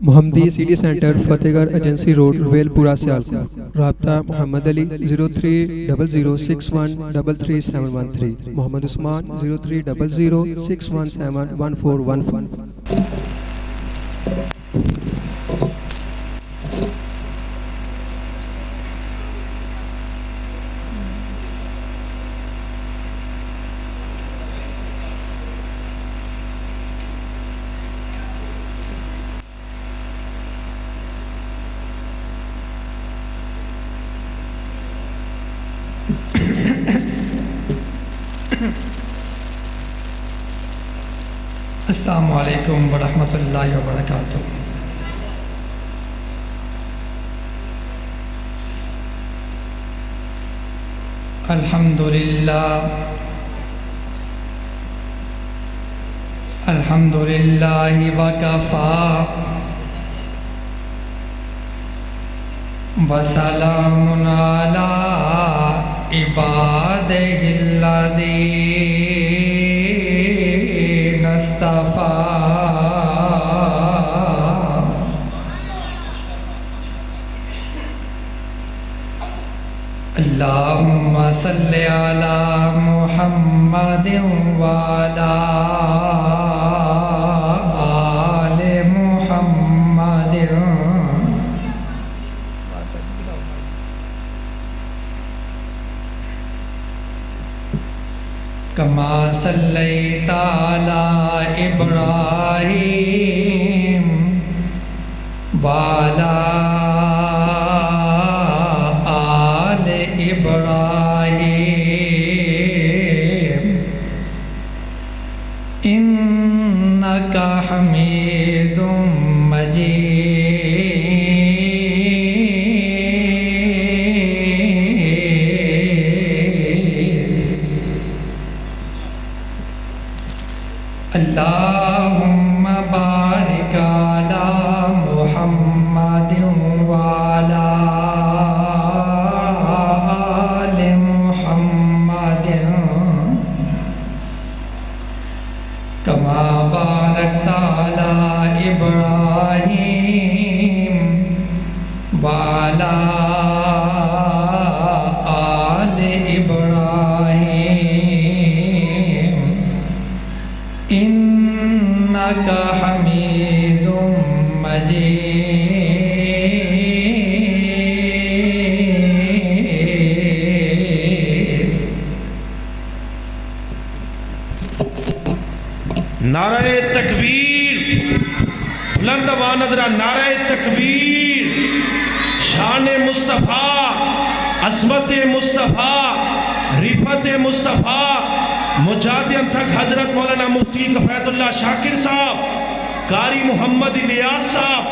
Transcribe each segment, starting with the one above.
محمدی city centre فتح گڑھ agency road royal پورہ سیالکوٹ. رابطہ محمد علی 030061337113. محمد عثمان 030061711415. السلام علیکم ورحمۃ اللہ وبرکاتہ. الحمد للہ وکفا وسلام علی عبادہ الذین اصطفیٰ. اللہم صلی علی محمد وعلی آل محمد کما صلیت علی ابراہیم وعلی آل ابراہیم انک حمید مجید. اللہم بارک علی محمد وعلی آل محمد کما بارکت علی ابراہیم وعلی آل ابراہیم انک حمید مجید. نعرہ تکبیر بلند آواز نظرہ. نعرہ تکبیر. شان مصطفیٰ، عظمت مصطفیٰ، رفعت مصطفیٰ. مجاہدین تک حضرت مولانا مفتی کفایت اللہ شاکر صاحب، قاری محمد الیاس صاحب،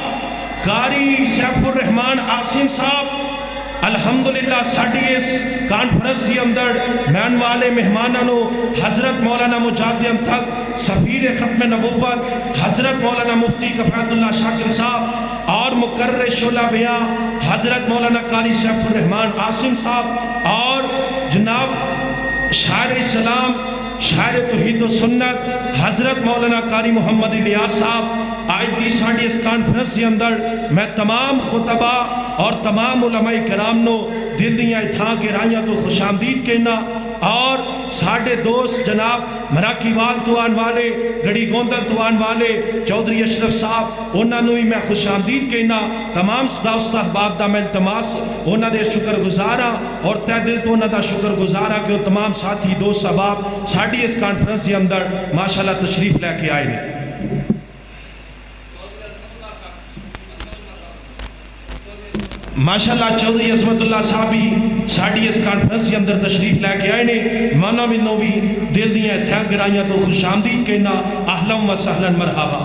قاری سیف الرحمان عاصم صاحب. الحمدللہ ساڑھی اس کانفرنس کے اندر مین والے مہمانانوں حضرت مولانا مجاہدین تک سفیر ختم نبوت حضرت مولانا مفتی کفایت اللہ شاکر صاحب اور مقرر شعلہ بیاں حضرت مولانا قاری سیف الرحمان عاصم صاحب اور جناب شاعر اسلام شاعر توحید و سنت حضرت مولانا قاری محمد الیاس صاحب. آج دی ساڑھی اس کانفرنس کے اندر میں تمام خطبہ اور تمام علماء کرام نو دل دیاں اتھاں کے رائیاں تو خوش آمدید کہنا اور ساڑھے دوست جناب مراکی وال توان والے گڑی گوندل توان والے چودھری اشرف صاحب انہاں نو ہی میں خوش آمدید کہنا. تمام دوست احباب دا میں التماس انہاں دے شکر گزارا اور تہ دل تو انہاں دا شکر گزارا کہ وہ تمام ساتھی دوست احباب ساڑھی اس کانفرنس کے اندر ماشاءاللہ تشریف لے کے آئے نے. ماشاءاللہ چودھری عظمت اللہ صاحب بھی ساڑھی اس کانفرنس کے اندر تشریف لے کے آئے نے. مانا منوں بھی دل دیاں تھیاں گرائیاں تو خوش آمدید کہنا. اہلا و سہلا مرحبا.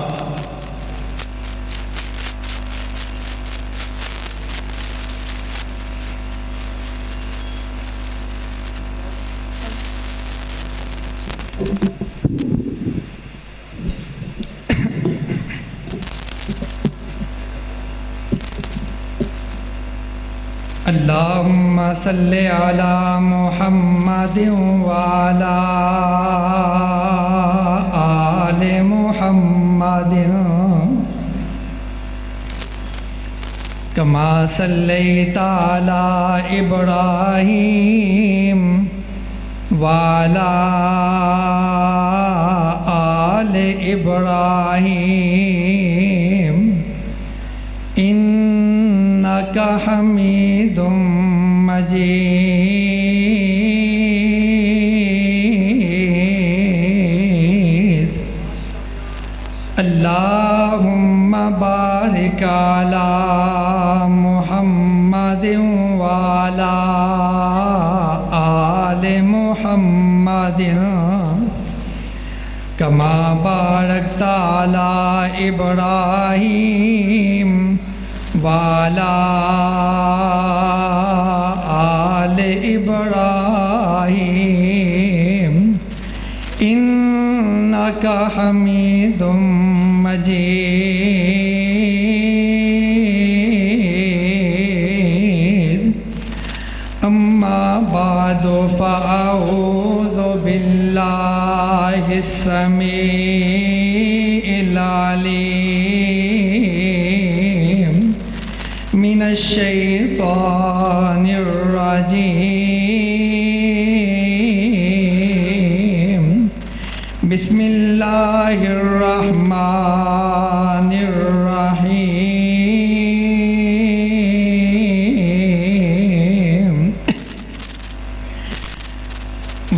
اللہم صلی علی محمد وعلی آل محمد کما صلیت علی ابراہیم وعلی آل ابراہیم انک حمید مجید اللہم بارک علی محمد وعلی آل محمد کما بارکت علی ابراہیم وعلی آل ابراہیم انک حمید مجید اما بعد فاعوذ باللہ السمیع العلیم من الشیطان الرجیم بسم اللہ الرحمن الرحیم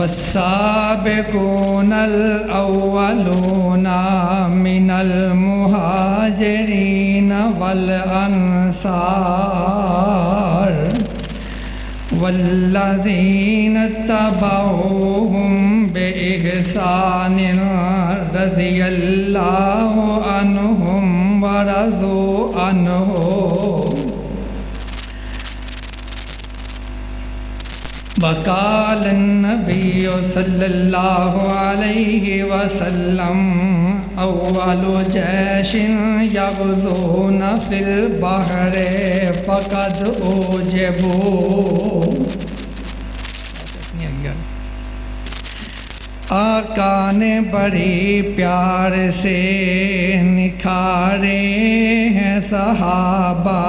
والسابقون الأولون من المهاجرين والأنصار والذين اتبعوهم بإحسان رضي الله عنهم ورضوا عنه وقال النبي صلى الله عليه وسلم أول جيش يغزون في البحر فقد أوجبوا آقا نے بڑی پیار سے نکھارے ہیں صحابہ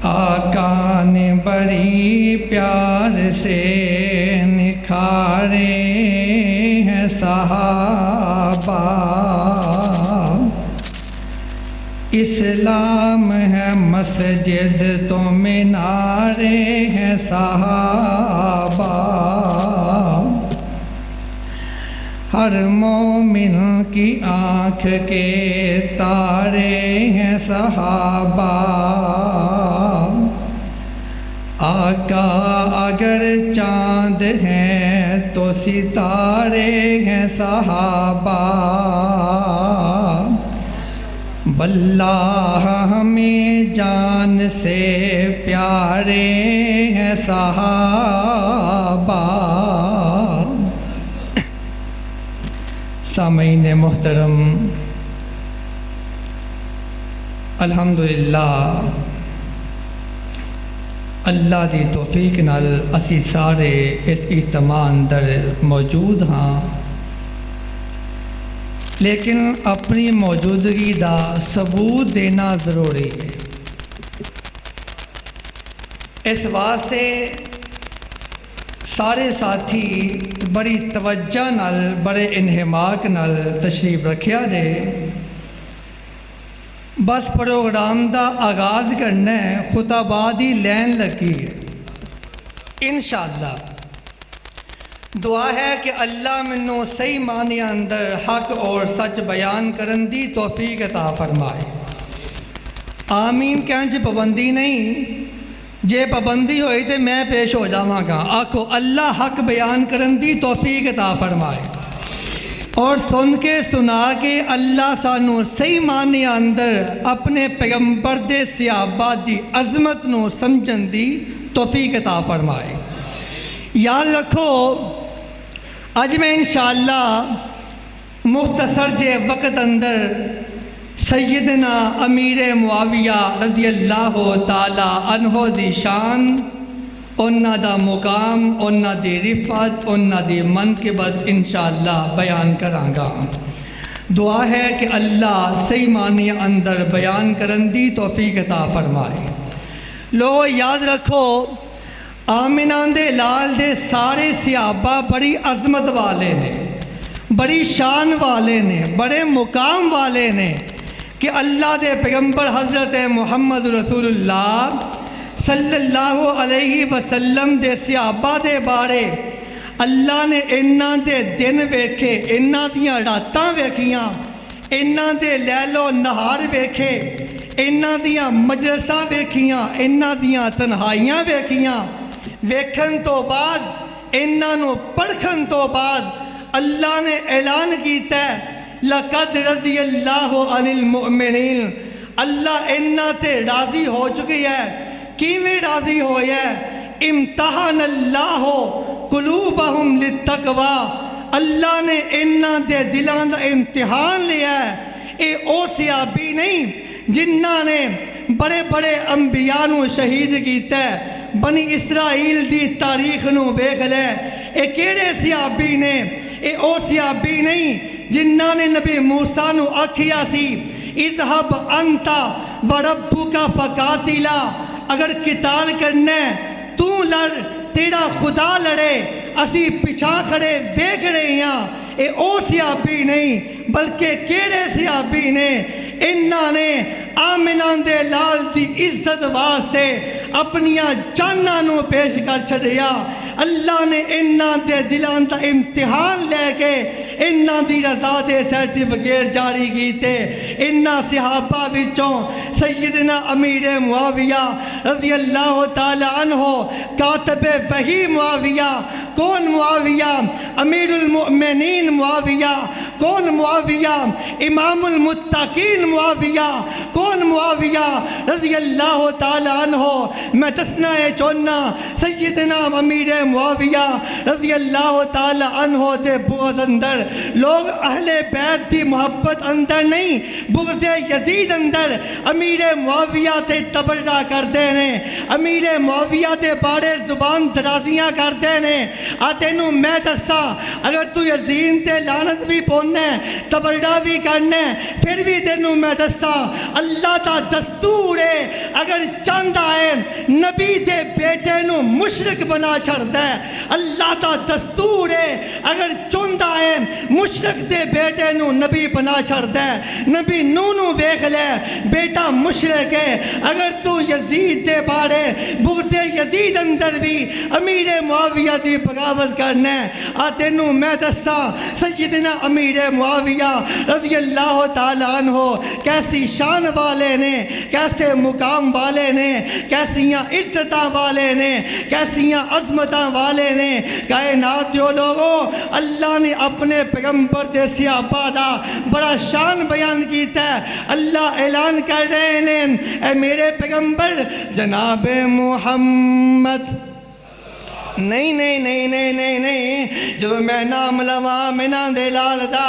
آقا نے بڑی پیار سے نکھارے ہیں صحابہ اسلام ہے مسجد تو مینارے ہیں صحابہ ہر مومن کی آنکھ کے تارے ہیں صحابہ آقا اگر چاند ہیں تو ستارے ہیں صحابہ واللہ ہمیں جان سے پیارے ہیں صحابہ سامعین محترم الحمدللہ اللہ دی توفیق نال اسی سارے اس اجتماع اندر موجود ہاں لیکن اپنی موجودگی دا ثبوت دینا ضروری ہے اس واسطے سارے ساتھی بڑی توجہ نال بڑے انہماک نال تشریف رکھیا دے بس پروگرام دا آغاز کرنا ہے خطابات دی لین لگی ہے انشاءاللہ دعا ہے کہ اللہ منو صحیح معنی اندر حق اور سچ بیان کرن دی توفیق عطا فرمائے آمین کہن پابندی نہیں جے پابندی ہوئی تے میں پیش ہو جاواں گا آکھو اللہ حق بیان کرن دی توفیق عطا فرمائے اور سن کے سنا کے اللہ سانو صحیح معنی اندر اپنے پیغمبر دے صحابہ دی عظمت نو سمجھن دی توفیق عطا فرمائے یاد رکھو اج میں انشاءاللہ مختصر جے وقت اندر سیدنا امیر معاویہ رضی اللہ تعالی عنہ دی شان انہاں دا مقام انہاں دی رفعت انہاں دی منقبت انشاءاللہ بیان کراں گا دعا ہے کہ اللہ صحیح معنی اندر بیان کرن دی توفیق عطا فرمائے۔ لوگو یاد رکھو، آمنہ دے لال دے سارے صحابہ بڑی عظمت والے نے، بڑی شان والے نے، بڑے مقام والے نے، کہ اللہ دے پیغمبر حضرت محمد رسول اللہ صلی اللہ علیہ وسلم دے صحابہ دے بارے اللہ نے انہاں دے دن ویکھے، انہاں دیاں راتاں ویکھیاں، انہاں دے لیل و نہار ویکھے، انہاں دیاں مجلساں ویکھیاں، انہاں دیاں تنہائیاں ویکھیاں۔ ویکھن تو بعد، انہاں نو پڑھن تو بعد اللہ نے اعلان کیتا ہے لَقَدْ رَضِيَ اللَّهُ عَنِ الْمُؤْمِنِينَ، اللہ انہاں تے راضی ہو چکی ہے۔ کیویں راضی ہویا ہے؟ امتحان اللہ قلوبہم للتقوی، اللہ نے انہاں دے دلاں دا امتحان لیا ہے۔ اے او صحابی نہیں جنہاں نے بڑے بڑے انبیاء نو شہید کیتا ہے، بنی اسرائیل دی تاریخ نو ویکھ لے، اے کیڑے صحابی نے؟ اے او صحابی نہیں جنہاں نے نبی موسیٰ نو آکھیا سی اذهب انت وربک فقاتلا، اگر قتال کرنا ہے تو لڑ، تیرا خدا لڑے، اسی پچھا کھڑے دیکھ رہے ہیں۔ اے او صحابی نہیں بلکہ کیڑے صحابی نے؟ انہاں نے آمنہ دے لال دی عزت واسطے اپنیاں جاناں نو پیش کر چھڑیا۔ اللہ نے انہاں دے دلاں دا امتحان لے کے انہاں دی رضا دے سرٹیفکیٹ جاری کیتے۔ انہاں صحابہ وچوں سیدنا امیر معاویہ رضی اللہ تعالی عنہ، کاتب وحی معاویہ، کون معاویہ؟ امیر المؤمنین معاویہ۔ کون معاویہ؟ امام المتقین معاویہ۔ کون معاویہ رضی اللہ تعالی عنہ؟ میں تسنہ چوننا سیدنا امیر معاویہ رضی اللہ تعالی عنہ دے بغض اندر، لوگ اہل بیت دی محبت اندر نہیں، بغض یزید اندر امیر معاویہ تے تبرہ کردے نے، امیر معاویہ دے بارے زبان درازیاں کردے نے۔ تینوں میں دسا، اگر تو یزید تے لعنت بھی پونا ہے، تبرہ بھی کرنا ہے، پھر بھی تینوں میں دسا اللہ تا دستور ہے، اگر چاہتا ہے نبی دے بیٹے نو مشرک بنا چھڑتا ہے۔ اللہ تا دستور ہے، اگر چاہتا ہے مشرک دے بیٹے نو نبی بنا چھڑتا ہے۔ نبی نو ویکھ لے، بیٹا مشرک ہے۔ اگر تو یزید دے بارے بغض یزید اندر بھی امیر معاویہ دی بغاوت کرنا ہے، تینوں میں دسا سیدنا امیر معاویہ رضی اللہ تعالی عنہ کیسی شان والے نے، کیسے مقام والے نے، کیسیاں عزتاں والے نے، کیسیاں عظمتاں والے نے۔ کائنات جو لوگوں، اللہ نے اپنے پیغمبر دے صحابہ دا بڑا شان بیان کیتا ہے۔ اللہ اعلان کر رہے ہیں اے میرے پیغمبر جناب محمد، نہیں نہیں نہیں نہیں نہیں نہیں، جو میں نام لواں منہ دے لال دا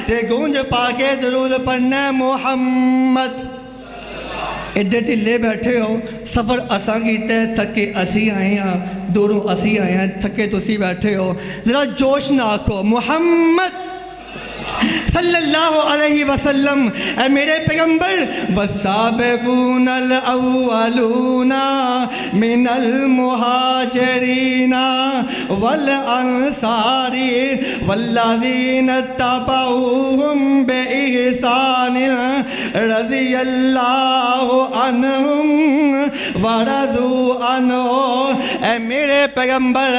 تے گونج پا کے ضرور پڑھنا محمد۔ ایڈے ٹھلے بیٹھے ہو، سفر اساں کیتا ہے، تھکے اسی آئے ہیں، دوروں اسی آئے ہیں، تھکے تسی بیٹھے ہو، ذرا جوش نہ آکھو محمد صلی اللہ علیہ وسلم۔ اے میرے پیغمبر والسابقون الاولون من المہاجرین والانصار والذین اتبعوہم بإحسان رضی اللہ عنہم ورضوا عنہ۔ اے میرے پیغمبر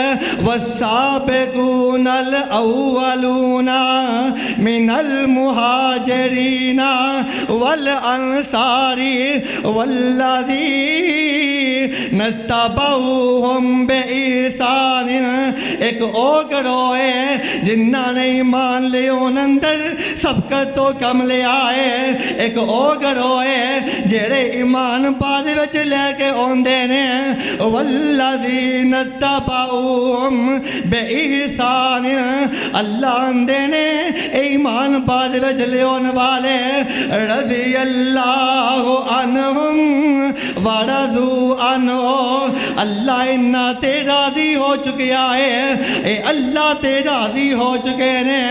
والسابقون الاولون من المہاجرین والانصار والذین اتبعوہم بإحسان۔ ایک او گروہ ہے جنہاں نے ایمان لے ان اندر سبقت تو کم لے آئے، ایک او گروہ ہے جڑے ایمان بعد وچ لے کے ہوندے نے والذین تبعوہم بإحسان اللہ آندے نے ایمان بعد وچ لیون والے رضی اللہ عنہم ورضوا عنہ اللہ انہاں تے راضی ہو چکیا ہے اے اللہ تے راضی ہو چکے نے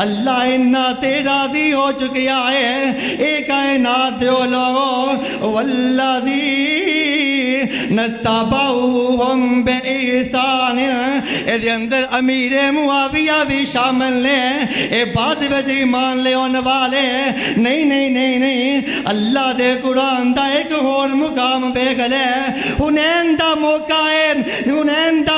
اللہ انہاں تے راضی ہو چکیا ہے اے کائنات دیو لوگو والذین تبعوہم بإحسان اے دے اندر امیر معاویہ بھی شامل نے اے بعد وچ ایمان لے ہونے والے نہیں اللہ دے قرآن دا ایک اور مقام بے گلے ہنین دا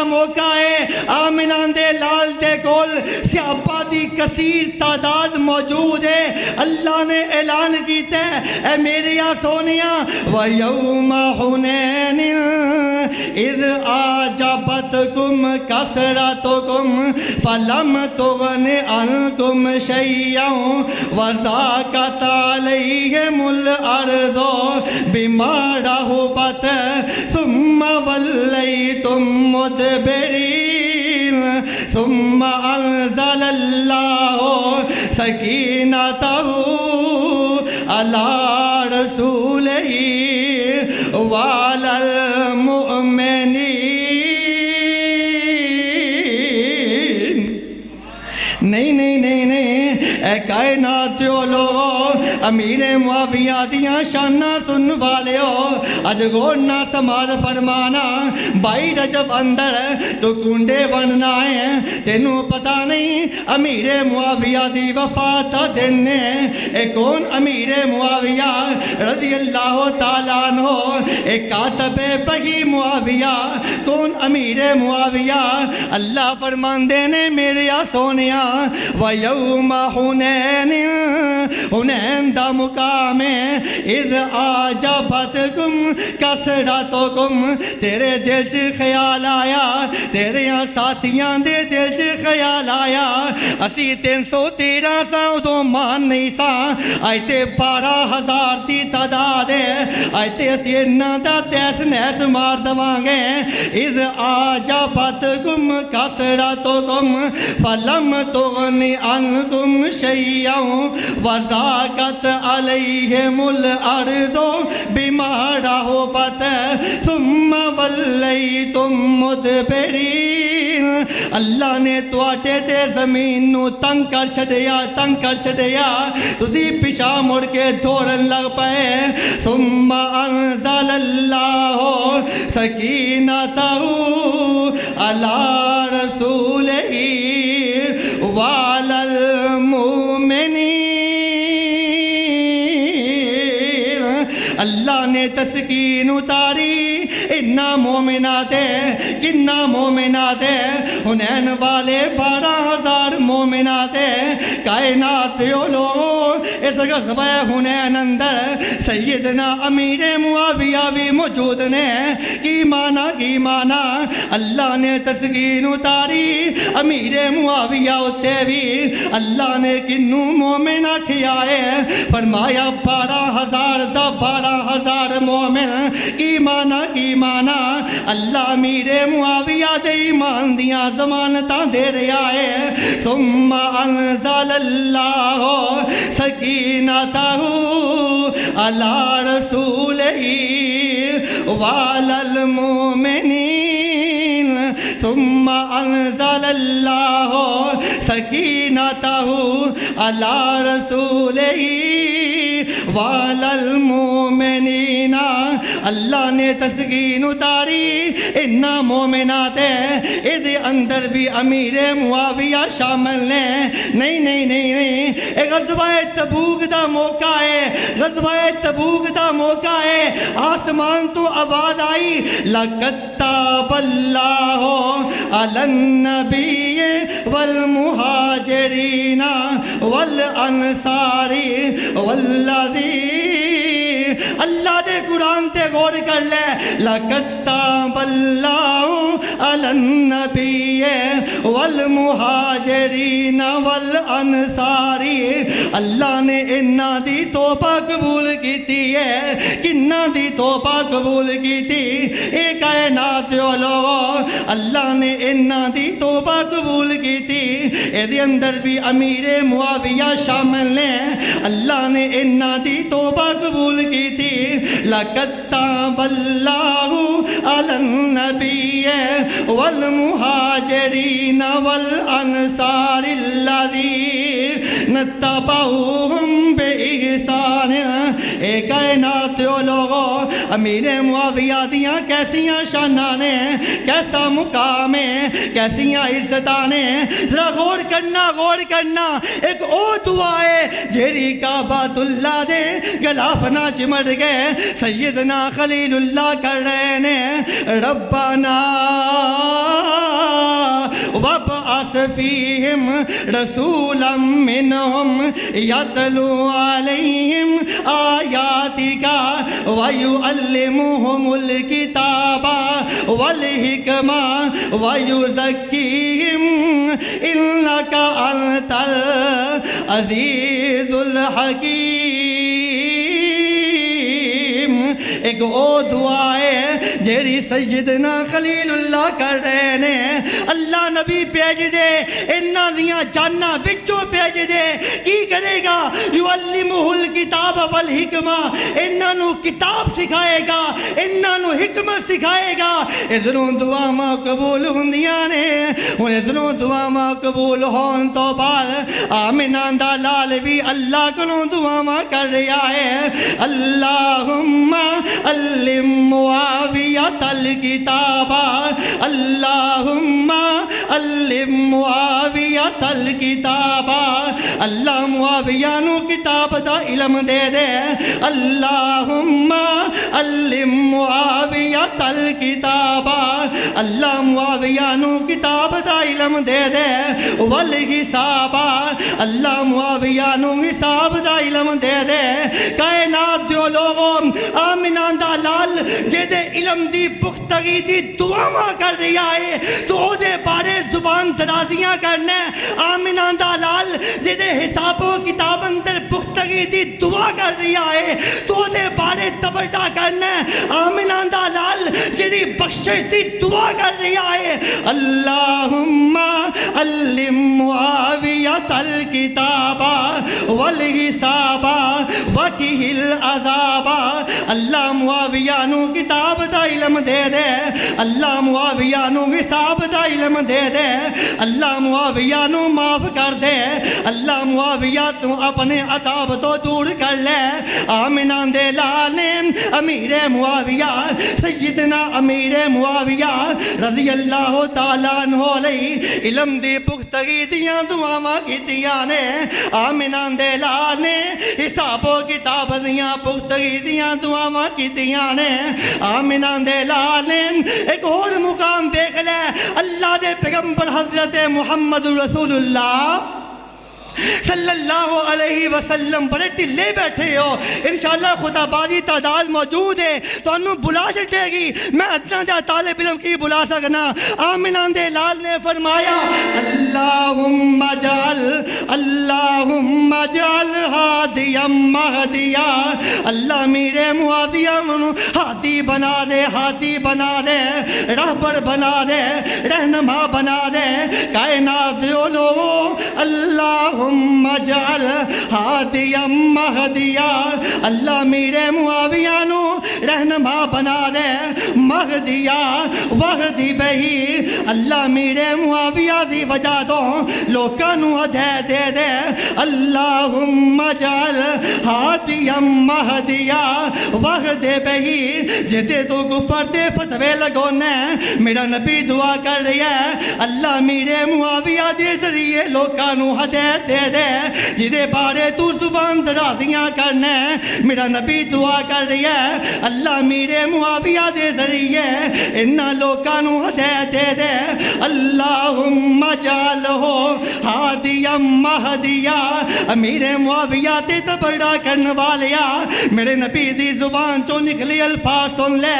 موقع ہے آمنہ دے لال دے کول صحابہ دی کثیر تعداد موجود ہے اللہ نے اعلان کیتا ہے اے میریا سونیا وَيَوْمَ حُنَيْنٍ اِذْ آجَبَتْكُمْ كَثْرَتُكُمْ فَلَمْ تُغْنِ عَنْكُمْ شَيْئًا وَضَاقَتْ عَلَيْهِمُ الْأَرْضُ بِمَا رَحُبَتْ ثُمَّ وَلَّيْتُمْ مُدْبِرِينَ ثُمَّ أَنزَلَ اللَّهُ سَكِينَتَهُ عَلَى رَسُولِهِ وَعَلَى الْمُؤْمِنِينَ نہیں اے کائنات دیو لوگو امیر معاویہ دیاں شانہ سن والے ہو اج گوڑنا سماعت فرمانا 22 رجب اندر تو کنڈے بننا ہے تینوں پتہ نہیں امیر معاویہ دی وفات دن نے اے کون امیر معاویہ رضی اللہ تعالیٰ عنہ اے کاتب وحی معاویہ کون امیر معاویہ اللہ فرمان دینے میرے سونیا وَيَوْمَ حُنَيْنٍ دا مقام اِذْ آجَبَتْكُمْ کثرتکم تیرے دل چ خیال آیا تیرے ساتھیاں دے دل چ خیال آیا اسی 313 سا ادو مان نہیں سا آئی تے 12,000 دی تعداد ہے آئی تے اسی انہاں دا تیس نیس مار دوانگے اِذْ آجَبَتْكُمْ کثرتکم فَلَمْ تُغْنِ عَنْكُمْ شَيْئًا وَضَاقَتْ عَلَيْهِمُ الْأَرْضُ بِمَا رَحُبَتْ ثُمَّ وَلَّيْتُمْ مُدْبِرِينَ اللہ نے تواٹے تے زمین نو تنگ کر چھڑیا تسی پیچھا مڑ کے دوڑن لگ پائے ثُمَّ أَنزَلَ اللَّهُ سَكِينَتَهُ عَلَى رَسُولِهِ وَعَلَى الْمُؤْمِنِينَ اللہ نے تسکین اتاری اتنا مومنات ہے کتنا مومنات ہے حنین والے 12,000 مومنات ہے کائنات اس غزوہ حنین اندر سیدنا امیر معاویہ بھی موجود نے کی مانا اللہ نے تسکین اتاری امیر معاویہ ہوتے بھی اللہ نے کنو مومنہ کیا ہے فرمایا 12,000 مومن کی مانا اللہ امیر معاویہ دے ایمان دیاں ضمانتاں دے رہا ہے ثم انزل اللہ سکینتہ علی رسولہ وعلی المؤمنین ثم انزل اللہ سکینتہ علی رسولہ وعلی المؤمنین اللہ نے تسکین اتاری اتنا مومنات ہے اس اندر بھی امیر معاویہ شامل نے نہیں غزوہ تبوک دا موقع ہے آسمان تو آواز آئی لَقَدْ تَابَ اللَّهُ عَلَى النَّبِيِّ وَالْمُهَاجِرِينَ وَالْأَنصَارِ اللہ دے قرآن تے غور کر لے لَقَدْ تَابَ اللَّهُ علی النبی والمہاجرین والانصار. اللہ نے انہاں دی توبہ قبول کیتی ہے. کنہاں دی توبہ قبول کیتی؟ اے کائنات والو اللہ نے انہاں دی توبہ قبول کیتی. اے دے اندر بھی امیر معاویہ شامل نے. اللہ نے انہاں دی توبہ قبول کیتی. لقد تاب اللہ علی النبی والمہاجرین والانصار الذین اتبعوہم بإحسان. اے کائنات لوگو امیر معاویہ دیاں کیسیاں شاناں نے, کیسا مقام ہے, کیسیاں عزتاں نے. ذرا غور کرنا ایک او دعا ہے جیڑی کعبۃ اللہ دے غلافنا چمٹ گئے سیدنا خلیل اللہ کر رہے نے. ربنا وابعث فیہم رسولا منہم یتلو علیہم آیاتک ویعلمہم الکتاب والحکمہ ویزکیہم انک انت العزیز الحکیم. ایک او دعا ہے جیڑی سیدنا خلیل اللہ کر رہے نے. اللہ نبی بھیج دے, انہاں دیاں جاناں وچوں بھیج دے. کی کرے گا؟ یعلمہ الکتاب والحکمہ, انہاں نو کتاب سکھائے گا, انہاں نو حکمت سکھائے گا. ادھروں دعاواں قبول ہوندیاں نے. ہن ادھروں دعاواں قبول ہون تو بعد آمنہ دا لال بھی اللہ کولوں دعاواں کر رہا ہے. اللہم علم معاویۃ الکتاب, اللہم علم معاویۃ الکتاب. اللہ معاویہ نو کتاب دا علم دے دے. اللہم علم معاویۃ الکتاب, اللہ معاویہ نو کتاب دا علم دے دے. والحساب, اللہ معاویہ نو حساب دا علم دے دے. کائنات دیو لوگوں آمنہ دا لال جے علم دی پختگی دی دعاواں کر رہا ہے تو او دے بارے زبان درازیاں کرنا. آمنہ دا لال جے حساب و کتاب اندر پختگی دی دعا کر رہا ہے تو او دے بارے تبرٹا کرنا. آمنہ دا لال جے بخشش دی دعا کر رہا ہے. اللہم علم معاویۃ الکتاب والحساب وقہ العذاب. اللہ معاویہ نو کتاب دا علم دے دے. اللہ معاویہ نو حساب دا علم دے دے. اللہ معاویہ نو معاف کر دے. اللہ معاویہ تو اپنے عذاب تو دور کر لے. آمنہ دے لال نے امیر معاویہ سیدنا امیر معاویہ رضی اللہ تعالیٰ عنہ علیہ علم دی پختگی دیاں دعاواں کیتیاں نے. آمنہ دے لال نے حساب و کتاب دیاں پختگی دیاں دعاواں کیتیاں نے. آمنہ دے لال نے ایک اور مقام دیکھ لے. اللہ دے پیغمبر حضرت محمد رسول اللہ صلی اللہ علیہ وسلم بڑے ٹلے بیٹھے ہو. انشاءاللہ خدا بازی تعداد موجود ہے تو انہوں بلا چٹے گی. میں اتنا جا طالب علم کی بلا سکنا. آمنہ دے لال نے فرمایا اللہم جعل ہادیا مہدیا. اللہ میرے معاویہ منو ہادی بنا دے, ہادی بنا دے, رہبر بنا دے, رہنما بنا دے. کائنات دیو لوگو اللہم اجعل ہادیا مہدیا. اللہ میرے معاویہ نو رہنما بنا دے, مہدیا وحدی بہی. اللہ میرے معاویہ دی وجہ تو لوکاں نو ہدایت دے دے. اللہم اجعل ہادیا مہدیا وحدی بہی. جتے تو کفر دے فتوے لگونے میرا نبی دعا کر رہا ہے. اللہ میرے معاویہ دے ذریعے لوکاں نو ہدایت دے دے. جدے بارے تو زبان درازیاں کرنے میرا نبی دعا کر رہا ہے. اللہ میرے معاویہ دے ذریعے انہاں لوکاں نو ہدایت دے دے اللہم جعلہ ہادیا مہدیا امیر معاویہ تے تبڑا کرن والیا میرے نبی دی زبان تو نکلی الفاظ سن لے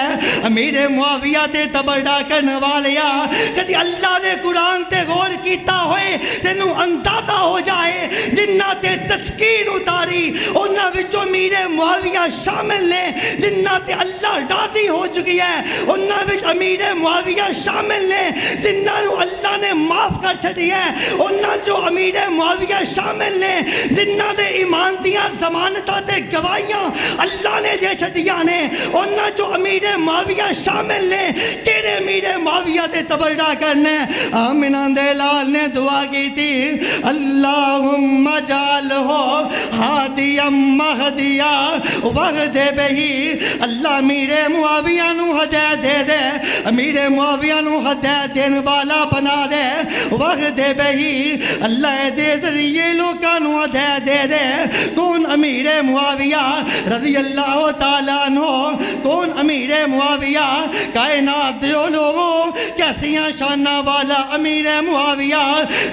امیر معاویہ تے تبڑا کرن والیا کدی اللہ نے قرآن تے غور کیتا ہوئے تینوں اندازہ ہو جائے جنہ تے تسکین اتاری انہاں وچوں امیر معاویہ شامل نے جنہ تے اللہ راضی ہو چکی ہے انہاں وچ امیر معاویہ شامل نے جنہاں نو اللہ نے معاف کر چھڑی ہے انہاں جو امیر معاویہ شامل نے جنہاں دے ایمان دیاں ضمانتاں تے گواہیاں اللہ نے دے چھڑیاں نے انہاں جو امیر معاویہ شامل نے کیڑے امیر معاویہ تے تبرہ کرنے آمنہ دے لال نے دعا کی تھی اللہم جعلہ ہادیا مہدیا وغد بہی اللہ امیر معاویہ نو ہدایت دے دے امیر معاویہ نو ہدایت دین والا بنا دے وغد بہی اللہ دے ذریعے لوکاں نو ہدایت دے دے کون امیر معاویہ رضی اللہ تعالیٰ عنہ کون امیر معاویہ کائنات دیو لوگوں کیسیاں شانہ والا امیر معاویہ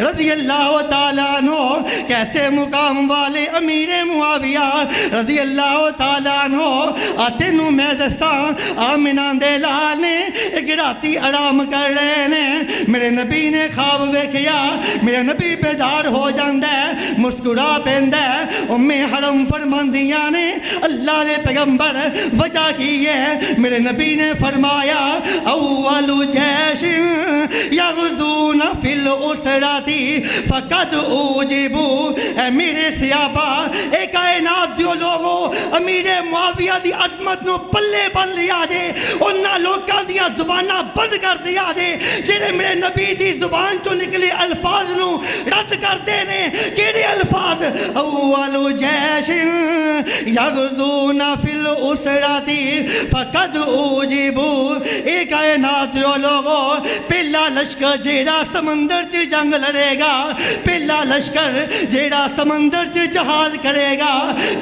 رضی اللہ تعالیٰ عنہ کیسے مقام والے امیر معاویہ رضی اللہ تعالیٰ عنہ آتے نو میں دساں آمنہ دے لال نے ایک راتی آرام کر رہے نے میرے نبی نے خواب ویکھیا میرے نبی بیدار ہو جاندہ ہے مسکرا پیندہ ہے حرم فرماندیاں نے اللہ نے پیغمبر وجہ کی ہے میرے نبی نے فرمایا اول جیش یغزون فی الاسراتی فقد اوجبو اے میرے صحابہ اے کائنات دیو لوگوں امیر معاویہ دی عظمت نو پلے بن لیا دے انہاں لوکاں دیاں زباناں بند کر دیا دے جنہیں میرے نبی دی زبان تو نکلے الفاظ نو رد کرتے نے کیڑے الفاظ اول جیش یغزون فی الاسراتی فقد اوجبو اے کائنات دیو لوگوں پہلا لشکر جیڑا سمندر چ جنگ لڑے گا پہلا لشکر جیڑا سمندر چ جہاد کرے گا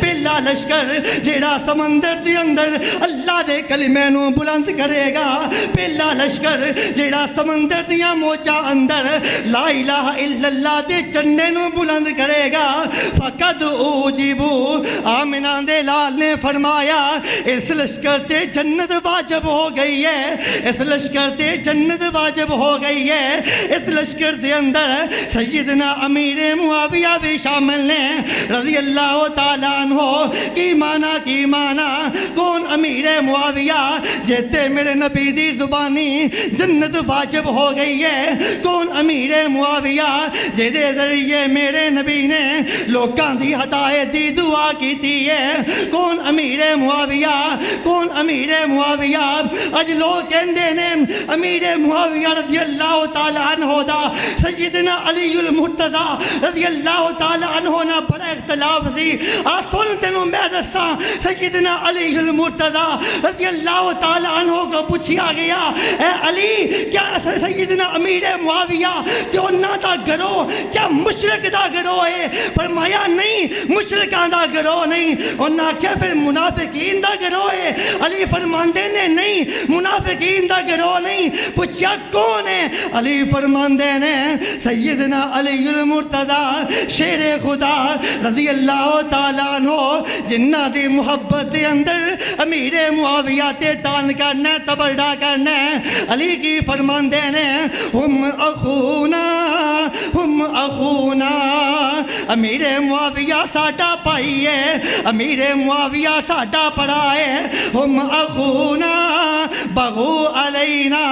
پہلا لشکر جیڑا سمندر دے اندر اللہ دے کلمے نو بلند کرے گا پہلا لشکر جیڑا سمندر دیاں موجاں اندر لا الہ الا اللہ دے چنڈے نو بلند کرے گا فقد اوجبو آمنہ دے لال نے فرمایا اس لشکر تے جنت واجب ہو گئی ہے اس لشکر تے جنت واجب ہو گئی ہے اس لشکر دے اندر سیدنا امیر معاویہ بھی شامل نے رضی اللہ تعالیٰ عنہ کی معنی کون امیر معاویہ جیتے میرے نبی دی زبانی جنت واجب ہو گئی ہے کون امیر معاویہ جیدے ذریعے میرے نبی نے لوکاں دی ہدایت دی دعا کی تھی ہے کون امیر معاویہ کون امیر معاویہ اج لوگ کہندے نے امیر معاویہ رضی اللہ تعالیٰ عنہ دا سیدنا علی المرتضی رضی اللہ تعالیٰ عنہ نا بڑا اختلاف سی سن تینوں میں دساں سیدنا علی المرتضی رضی اللہ تعالیٰ عنہ کو پوچھیا گیا اے علی کیا سیدنا امیر معاویہ کہ انہاں دا گروہ کیا مشرک دا گروہ ہے فرمایا نہیں مشرکاں دا گروہ نہیں انہاں کیا پھر منافقین دا گروہ ہے علی فرماندے نے نہیں منافقین دا گروہ نہیں پوچھیا کون ہے علی فرماندے نے سیدنا علی المرتضی شیر خدا رضی اللہ تعالیٰ عنہ جنہ دی محبت دے اندر امیر معاویہ تے تان کرنا تبرہ کرنا علی کی فرماندے نے ہم اخونا امیر معاویہ ساڈا بھائی ہے امیر معاویہ ساڈا پڑا ہے ہم اخونا بغو علینا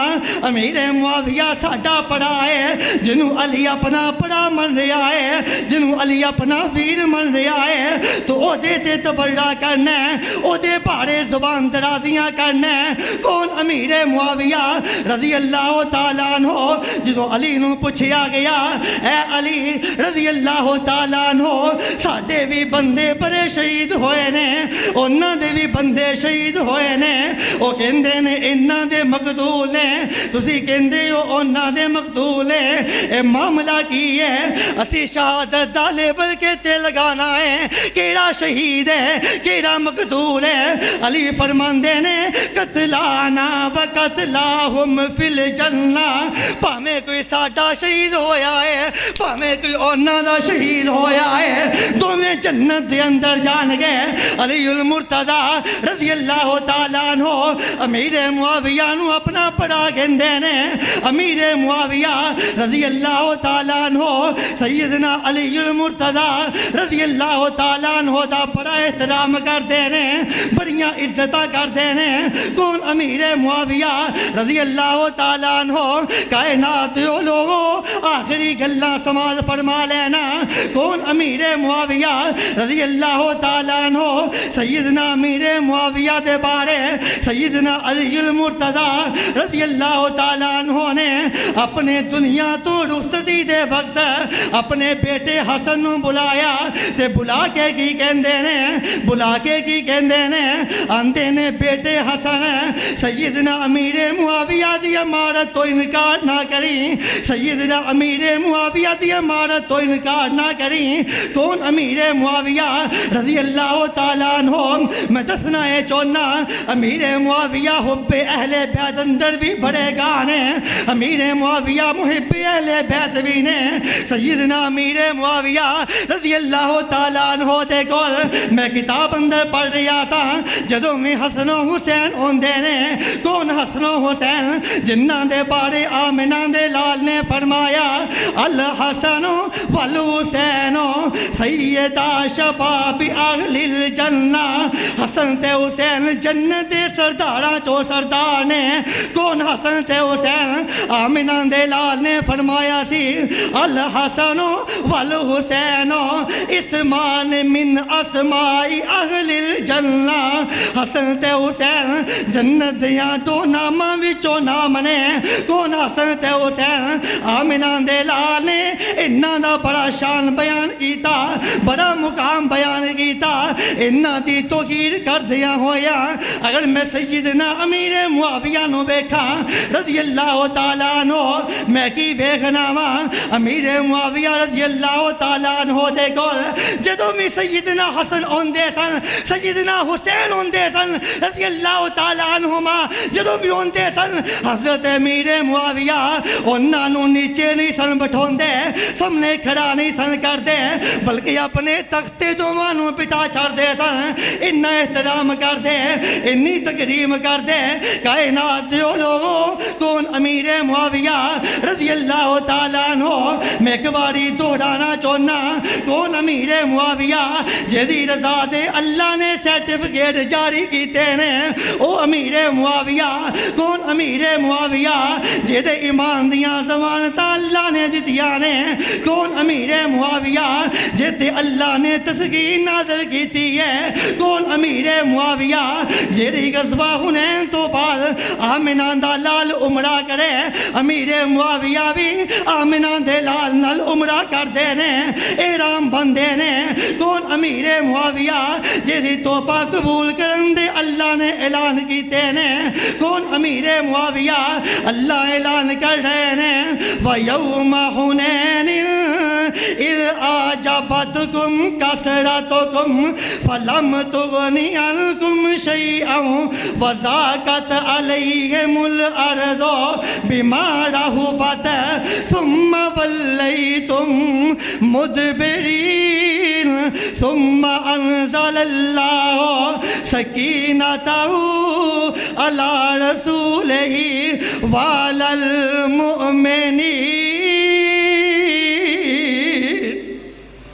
امیر معاویہ ساڈا پڑا ہے جنہوں علی اپنا پڑا من رہا ہے جنہوں علی اپنا ویر من رہا ہے تو او دے تے تبرہ کرنا ہے او دے پاڑے زبان درازیاں کرنا ہے کون امیر معاویہ رضی اللہ تعالیٰ عنہ جدو علی نو پوچھیا گیا اے علی رضی اللہ تعالیٰ عنہ ساڈے بھی بندے بڑے شہید ہوئے نے انہاں دے بھی بندے شہید ہوئے نے او کہندے نے انہاں دے مقتول نے تسی کہندے ہو انہاں دے مقتول ہے اے معاملہ کی ہے اسی شہادت دا لیبل کے تے لگانا ہے کیڑا شہید ہے کیڑا مقتول ہے علی فرماندے نے قتلانا و قتلاہم فی الجنہ پاویں کوئی ساڈا شہید ہویا ہے پاویں کوئی انہاں دا شہید ہویا ہے دوویں جنت دے اندر جان گئے علی المرتضی رضی اللہ تعالیٰ عنہ امیر معاویہ نو اپنا پڑا گندے نے امیر معاویہ رضی اللہ تعالیٰ عنہ سیدنا علی المرتضی رضی اللہ تعالیٰ عنہ دا بڑا احترام کردے نے بڑیاں عزتاں کردے نے کون امیر معاویہ رضی اللہ تعالیٰ عنہ کائنات او لوگوں آخری گلاں سماعت فرما لینا کون امیر معاویہ رضی اللہ تعالیٰ عنہ سیدنا امیر معاویہ دے بارے سیدنا علی المرتضی رضی اللہ تعالیٰ عنہ نے اپنے دنیا تو رخصتی دے وقت اپنے بیٹے حسن نو بلایا تے بلا کے کی کہندے نے بلا کے کی کہندے نے آندے نے بیٹے حسن سیدنا امیر معاویہ دی امارت تو انکار نہ کریں سیدنا امیر معاویہ دی امارت تو انکار نہ کریں کون امیر معاویہ رضی اللہ تعالیٰ عنہ میں دسنا ہے چونا امیر معاویہ حب اہل بیت اندر بھی بڑے گانے امیر معاویہ محب اہل بیت بھی نے سیدنا امیر معاویہ رضی اللہ تعالیٰ عنہ دے کول میں کتاب اندر پڑھ رہا تھا جدوں میں حسن و حسین ہوندے نے کون حسن و حسین جنہاں دے بارے آمنہ دے لال نے فرمایا الحسن والحسین سیدہ شباب اہل الجنہ حسن تے حسین جنت دے سرداراں چو سردار نے کون حسن تے حسین آمنہ دے لال نے فرمایا سی الحسن والحسین اسمان من اسماء اہل الجنہ حسن تے حسین جنت دیاں دو ناماں وچوں نام نے کون حسن تے حسین آمنہ دے لال نے انہاں دا بڑا شان بیان کیتا بڑا مقام بیان کیتا انہاں دی توقیر کر دیا ہویا اگر میں سیدنا امیر معاویہ نو بیکھا رضی اللہ تعالیٰ عنہ میں کی بیکھنا وا امیر معاویہ رضی اللہ تعالیٰ عنہ دے کول جدوں بھی سیدنا حسن ہوندے سن سیدنا حسین ہوندے سن رضی اللہ تعالیٰ عنہما جدوں بھی ہوندے سن حضرت امیر معاویہ انہاں نو نیچے نہیں سن بٹھوندے سامنے کھڑا نہیں سن کردے بلکہ اپنے تختے دوواں نو بٹھا چھڑ دے سن اتنا احترام کردے اتنی تکریم کردے کائنات دیو لوگوں کون امیر معاویہ رضی اللہ تعالیٰ عنہ میں ایک باری دہرانا چاہنا کون امیر معاویہ جدی رضا دے اللہ نے سرٹیفکیٹ جاری کیتے نے او امیر معاویہ کون امیر معاویہ جدے ایمان دیاں ضمانتاں اللہ نے دتیاں نے کون امیر معاویہ جدے اللہ نے تسکین نازل کیتی ہے کون امیر معاویہ جیڑی غزوہ حنین تو بعد آمنہ دا لال عمرہ کرے امیر معاویہ بھی آمنہ دے لال نال عمرہ کر دے نے احرام بندے نے کون امیر معاویہ جیڑی توبہ قبول کرن دے اللہ نے اعلان کیتے نے کون امیر معاویہ اللہ اعلان کر رہے نے وَيَوْمَ حُنَيْنٍ إِذْ أَعْجَبَتْكُمْ كَثْرَتُكُمْ فَلَمْ تُغْنِ عَنْكُمْ شَيْئًا وَضَاقَتْ عَلَيْهِمُ الْأَرْضُ بِمَا رَحُبَتْ ثُمَّ وَلَّيْتُمْ مُدْبِرِينَ ثُمَّ أَنزَلَ اللَّهُ سَكِينَتَهُ عَلَى رَسُولِهِ وَعَلَى الْمُؤْمِنِينَ